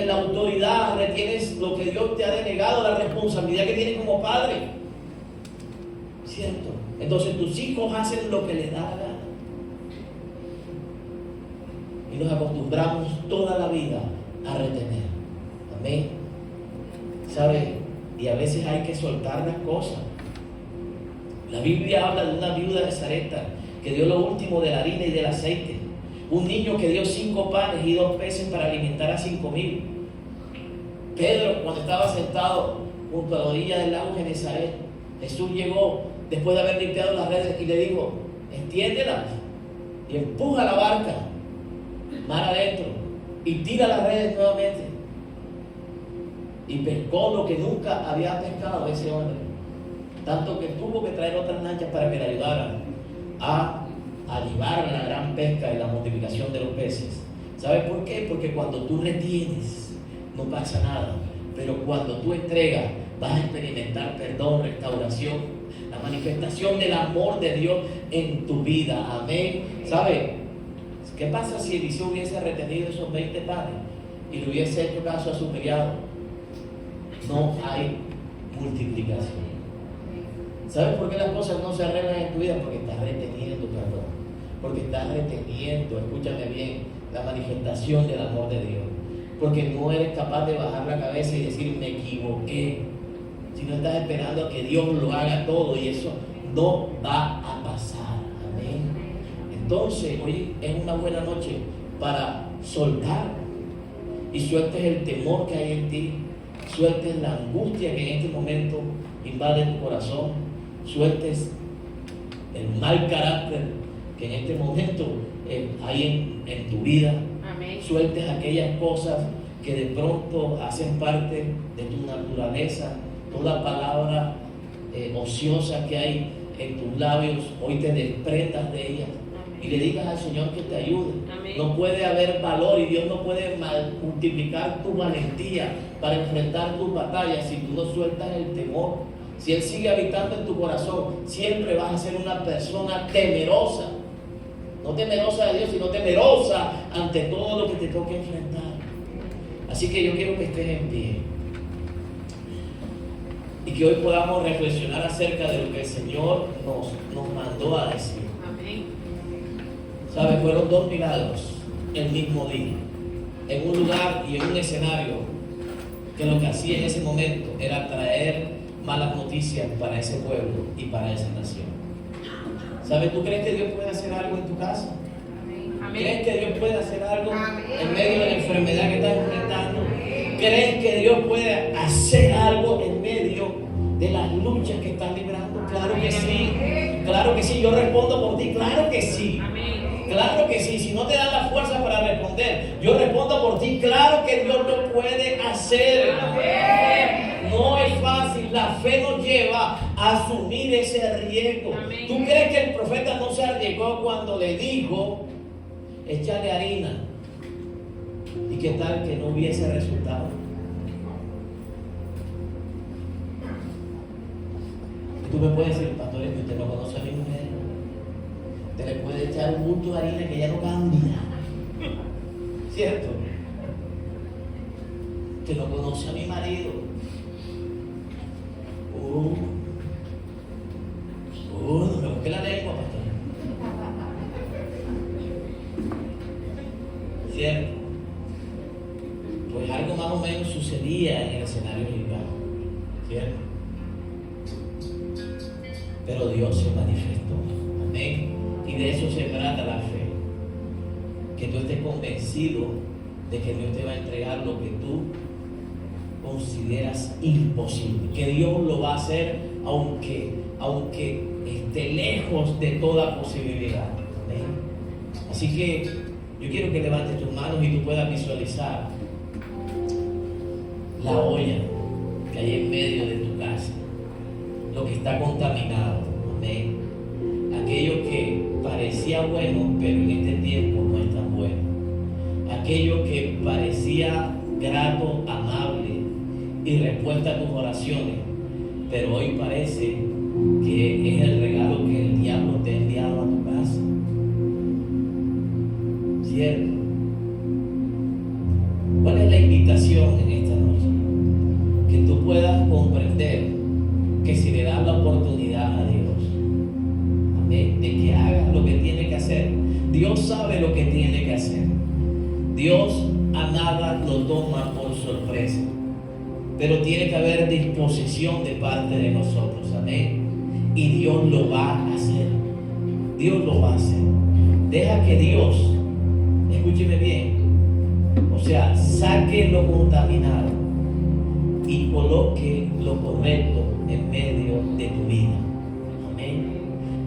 la autoridad, retienes lo que Dios te ha denegado, la responsabilidad que tienes como padre. ¿Cierto? Entonces tus hijos hacen lo que les da la gana. Y nos acostumbramos toda la vida a retener. Amén. ¿Sabe? Y a veces hay que soltar las cosas. La Biblia habla de una viuda de Sarepta que dio lo último de la harina y del aceite. Un niño que dio 5 panes y 2 peces para alimentar a 5,000. Pedro, cuando estaba sentado junto a la orilla del lago Genesaret, Jesús llegó después de haber limpiado las redes y le dijo: extiéndelas y empuja la barca mar adentro y tira las redes nuevamente. Y pescó lo que nunca había pescado ese hombre, tanto que tuvo que traer otras lanchas para que le ayudaran a llevar la gran pesca y la multiplicación de los peces. ¿Sabes por qué? Porque cuando tú retienes no pasa nada, pero cuando tú entregas vas a experimentar perdón, restauración, la manifestación del amor de Dios en tu vida. Amén. ¿Sabes? ¿Qué pasa si Eliseo hubiese retenido esos 20 panes y le hubiese hecho caso a su criado? No hay multiplicación. ¿Sabes por qué las cosas no se arreglan en tu vida? Porque estás reteniendo perdón, porque estás reteniendo, escúchame bien, la manifestación del amor de Dios, porque no eres capaz de bajar la cabeza y decir me equivoqué, sino estás esperando a que Dios lo haga todo, y eso no va a pasar. Amén. Entonces hoy es una buena noche para soltar, y sueltes el temor que hay en ti, sueltes la angustia que en este momento invade tu corazón, sueltes el mal carácter que en este momento hay en tu vida. Amén. Sueltes aquellas cosas que de pronto hacen parte de tu naturaleza, toda palabra ociosa que hay en tus labios, hoy te desprendas de ellas. Y le digas al Señor que te ayude. Amén. No puede haber valor y Dios no puede multiplicar tu valentía para enfrentar tus batallas si tú no sueltas el temor. Si Él sigue habitando en tu corazón, siempre vas a ser una persona temerosa. No temerosa de Dios, sino temerosa ante todo lo que te toque enfrentar. Así que yo quiero que estés en pie y que hoy podamos reflexionar acerca de lo que el Señor nos mandó a decir. Amén. ¿Sabes? Fueron 2 milagros el mismo día, en un lugar y en un escenario que lo que hacía en ese momento era traer malas noticias para ese pueblo y para esa nación. ¿Sabes? ¿Tú crees que Dios puede hacer algo en tu casa? Amén. ¿Crees que Dios puede hacer algo en medio de la enfermedad que estás enfrentando? ¿Crees que Dios puede hacer algo en medio de las luchas que estás librando? Claro que sí. Claro que sí. Yo respondo por ti. Claro que sí. Amén. Claro que sí. Si no te dan la fuerza para responder, yo respondo por ti. Claro que Dios lo puede hacer. No es fácil. La fe nos lleva a asumir ese riesgo. Amén. ¿Tú crees que el profeta no se arriesgó cuando le dijo échale harina? ¿Y qué tal que no hubiese resultado? Y tú me puedes decir, pastor, es que usted no conoce a mi mujer. Usted le puede echar un bulto de harina que ella no cambia. ¿Cierto? Usted no conoce a mi marido. No me busque la lengua, pastor. ¿Cierto? Pues algo más o menos sucedía en el escenario bíblico, ¿cierto? Pero Dios se manifestó. Amén. Y de eso se trata la fe. Que tú estés convencido de que Dios te va a entregar lo que tú consideras imposible. Que Dios lo va a hacer aunque esté lejos de toda posibilidad. Amén. Así que yo quiero que levantes tus manos y tú puedas visualizar la olla que hay en medio de tu casa, lo que está contaminado. Amén. Aquello que parecía bueno, pero en este tiempo no es tan bueno. Aquello que parecía grato, amable y respuesta a tus oraciones, pero hoy parece que es el regalo que el diablo te ha enviado a tu casa. ¿Cierto? ¿Cuál es la invitación en esta noche? Que tú puedas comprender que si le das la oportunidad a Dios, amén, de que hagas lo que tiene que hacer, Dios sabe lo que tiene que hacer. Dios a nada lo toma por sorpresa. Pero tiene que haber disposición de parte de nosotros. Amén. Y Dios lo va a hacer. Dios lo va a hacer. Deja que Dios, escúcheme bien, o sea, saque lo contaminado y coloque lo correcto en medio de tu vida. Amén.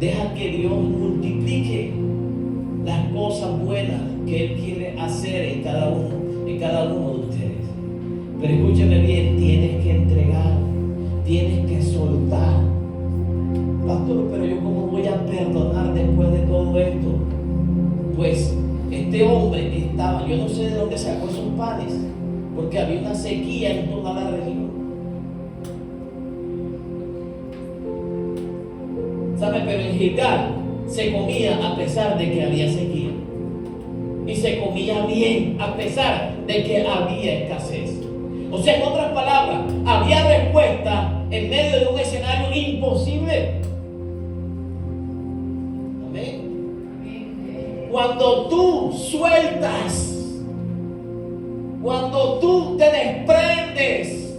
Deja que Dios multiplique las cosas buenas que Él quiere hacer en cada uno de ustedes. Pero escúcheme bien, tienes que entregar, tienes que soltar. Pastor, pero yo cómo voy a perdonar después de todo esto. Pues este hombre estaba, yo no sé de dónde sacó esos panes, porque había una sequía en toda la región. ¿Sabe? Pero en Gilgal se comía a pesar de que había sequía. Y se comía bien a pesar de que había escasez. O sea, en otras palabras, había respuesta en medio de un escenario imposible. Amén. Cuando tú sueltas, cuando tú te desprendes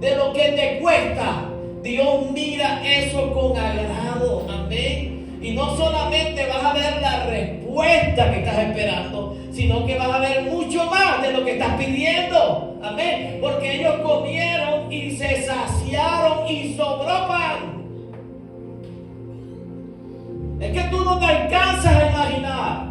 de lo que te cuesta, Dios mira eso con agrado. Amén. Y no solamente vas a ver la respuesta que estás esperando, sino que vas a ver mucho más de lo que estás pidiendo. Amén. Porque ellos comieron y se saciaron y sobró pan. Es que tú no te alcanzas a imaginar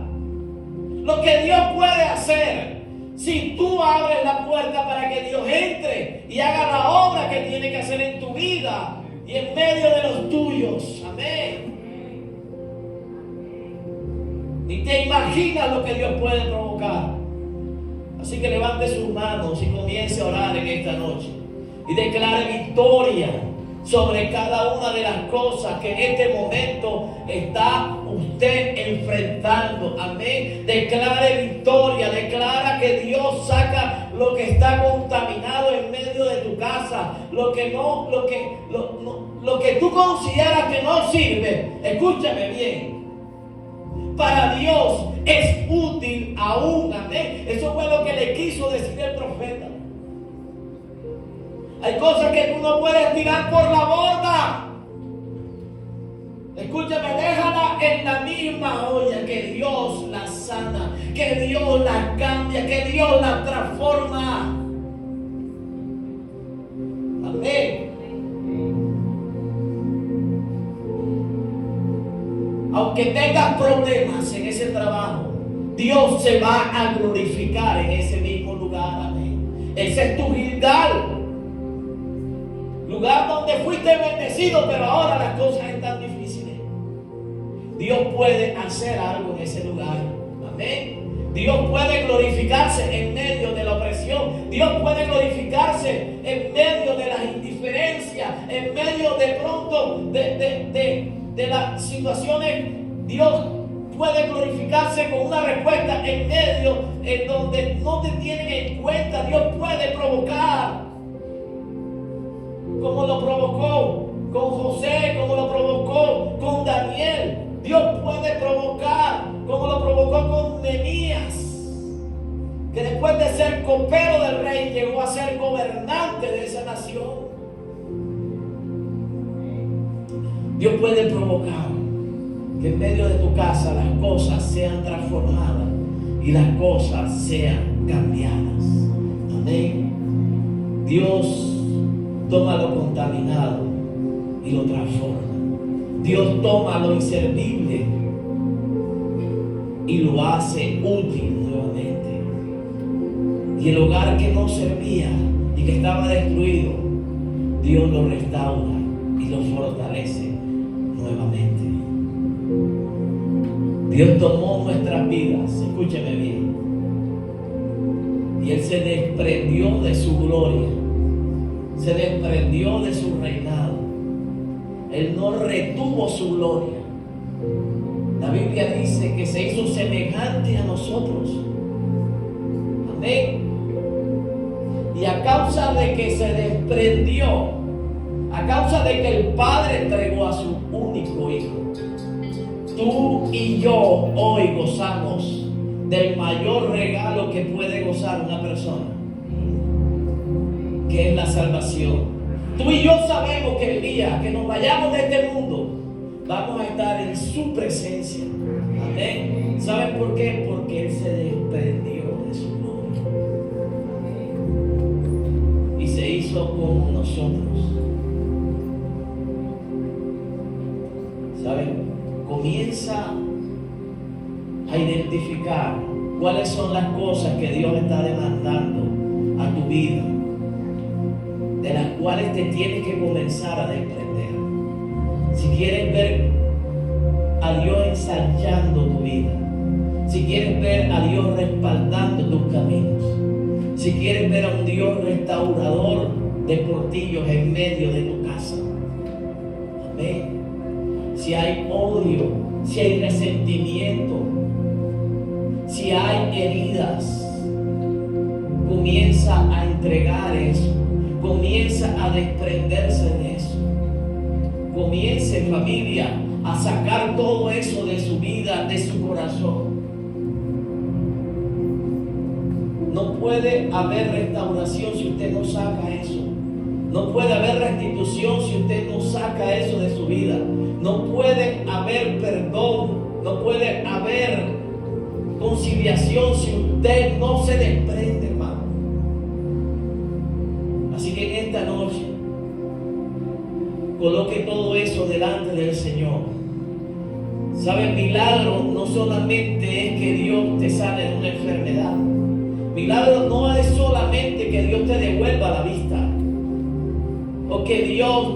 lo que Dios puede hacer si tú abres la puerta para que Dios entre y haga la obra que tiene que hacer en tu vida y en medio de los tuyos. Amén. Ni te imaginas lo que Dios puede provocar. Así que levante sus manos y comience a orar en esta noche y declare victoria sobre cada una de las cosas que en este momento está usted enfrentando. Amén. Declare victoria, declara que Dios saca lo que está contaminado en medio de tu casa, lo que tú consideras que no sirve. Escúchame bien. Para Dios es útil aún. Amén. Eso fue lo que le quiso decir el profeta. Hay cosas que tú no puedes tirar por la borda. Escúchame, déjala en la misma olla, que Dios la sana, que Dios la cambia, que Dios la transforma. Amén. Aunque tengas problemas en ese trabajo, Dios se va a glorificar en ese mismo lugar. Amén. Ese es tu Gilgal. Lugar donde fuiste bendecido, pero ahora las cosas están difíciles. Dios puede hacer algo en ese lugar. Amén. Dios puede glorificarse en medio de la opresión. Dios puede glorificarse en medio de las indiferencias, en medio de pronto de las situaciones. Dios puede glorificarse con una respuesta en medio en donde no te tienen en cuenta. Dios puede provocar, como lo provocó con José, como lo provocó con Daniel. Dios puede provocar, como lo provocó con Nehemías, que después de ser copero del rey llegó a ser gobernante de esa nación. Dios puede provocar que en medio de tu casa las cosas sean transformadas y las cosas sean cambiadas. Amén. Dios toma lo contaminado y lo transforma. Dios toma lo inservible y lo hace útil nuevamente. Y el hogar que no servía y que estaba destruido, Dios lo restaura y lo fortalece nuevamente. Dios tomó nuestras vidas, escúcheme bien, y Él se desprendió de su gloria, se desprendió de su reinado. Él no retuvo su gloria. La Biblia dice que se hizo semejante a nosotros. Amén. Y a causa de que se desprendió, a causa de que el Padre entregó a su único Hijo, tú y yo hoy gozamos del mayor regalo que puede gozar una persona. que es la salvación. Tú y yo sabemos que el día que nos vayamos de este mundo, vamos a estar en su presencia. Amén. ¿Saben por qué? Porque Él se desprendió de su gloria y se hizo como nosotros. ¿Saben? Comienza a identificar cuáles son las cosas que Dios está demandando a tu vida, de las cuales te tienes que comenzar a desprender. Si quieres ver a Dios ensayando tu vida, si quieres ver a Dios respaldando tus caminos, si quieres ver a un Dios restaurador de portillos en medio de tu casa. Amén. Si hay odio, si hay resentimiento, si hay heridas, comienza a entregar eso, comienza a desprenderse de eso. Comience, familia, a sacar todo eso de su vida, de su corazón. No puede haber restauración si usted no saca eso. No puede haber restitución si usted no saca eso de su vida. No puede haber perdón, no puede haber conciliación si usted no se desprende, hermano. Así que en esta noche, coloque todo eso delante del Señor. ¿Sabe? Milagro no solamente es que Dios te sane de una enfermedad. Milagro no es solamente que Dios te devuelva la vista, o que Dios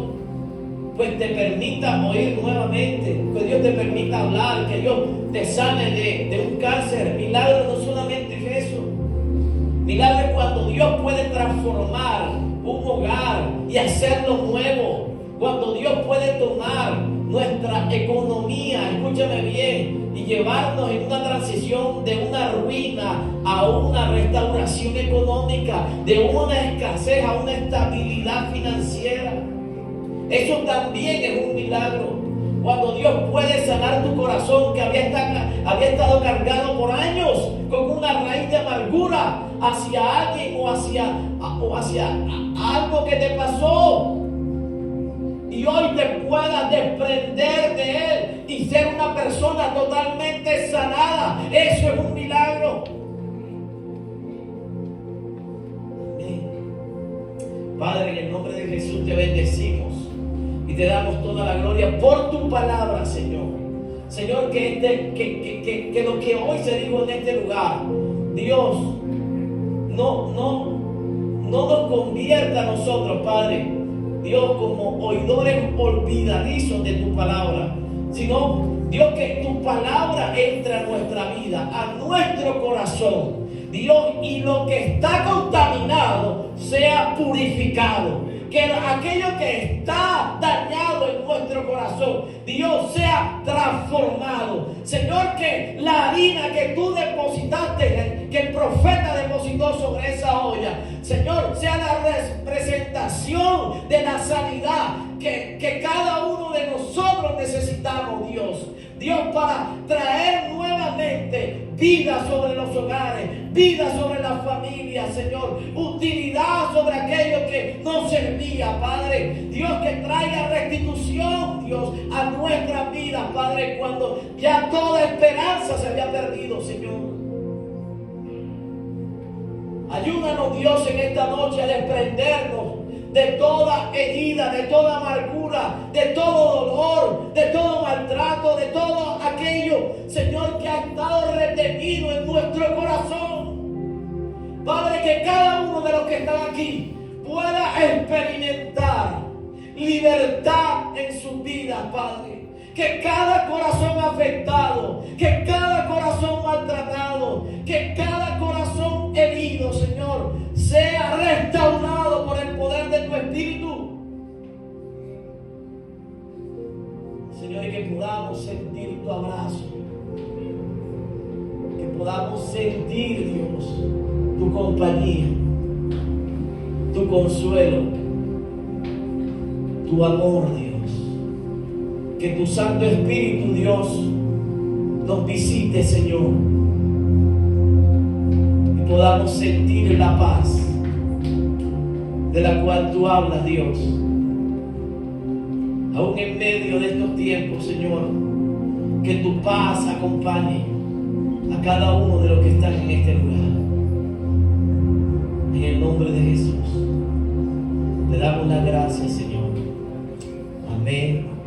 pues te permita oír nuevamente, que Dios te permita hablar, que Dios te sane de un cáncer. Milagro no solamente es eso. Milagro es cuando Dios puede transformar un hogar y hacerlo nuevo. Cuando Dios puede tomar nuestra economía, escúchame bien, y llevarnos en una transición de una ruina a una restauración económica, de una escasez a una estabilidad financiera. Eso también es un milagro. Cuando Dios puede sanar tu corazón que había estado cargado por años con una raíz de amargura hacia alguien o hacia algo que te pasó, y hoy te puedas desprender de él y ser una persona totalmente sanada. Eso es un milagro. Amén. Padre, en el nombre de Jesús te bendecimos y te damos toda la gloria por tu palabra, Señor. Señor, que lo que hoy se dijo en este lugar, Dios, no nos convierta a nosotros, Padre, Dios, como oidores olvidadizos de tu palabra, sino, Dios, que tu palabra entre a nuestra vida, a nuestro corazón, Dios, y lo que está contaminado sea purificado. Que aquello que está dañado en nuestro corazón, Dios, sea transformado. Señor, que la harina que tú depositaste, que el profeta depositó sobre esa olla, Señor, sea la representación de la sanidad que cada uno de nosotros necesitamos, Dios. Dios, para traer nuevamente vida sobre los hogares, vida sobre las familias, Señor, utilidad sobre aquello que no servía, Padre. Dios, que traiga restitución, Dios, a nuestras vidas, Padre, cuando ya toda esperanza se había perdido, Señor. Ayúdanos, Dios, en esta noche a desprendernos de toda herida, de toda amargura, de todo dolor, de todo maltrato, de todo aquello, Señor, que ha estado retenido en nuestro corazón. Padre, que cada uno de los que están aquí pueda experimentar libertad en sus vidas, Padre. Que cada corazón afectado, que cada corazón maltratado, que cada corazón herido, Señor, sea restaurado por el poder de tu Espíritu. Señor, y que podamos sentir tu abrazo, que podamos sentir, Dios, tu compañía, tu consuelo, tu amor, Dios. Que tu Santo Espíritu, Dios, nos visite, Señor, y podamos sentir la paz de la cual tú hablas, Dios. Aún en medio de estos tiempos, Señor, que tu paz acompañe a cada uno de los que están en este lugar. En el nombre de Jesús, le damos las gracias, Señor. Amén.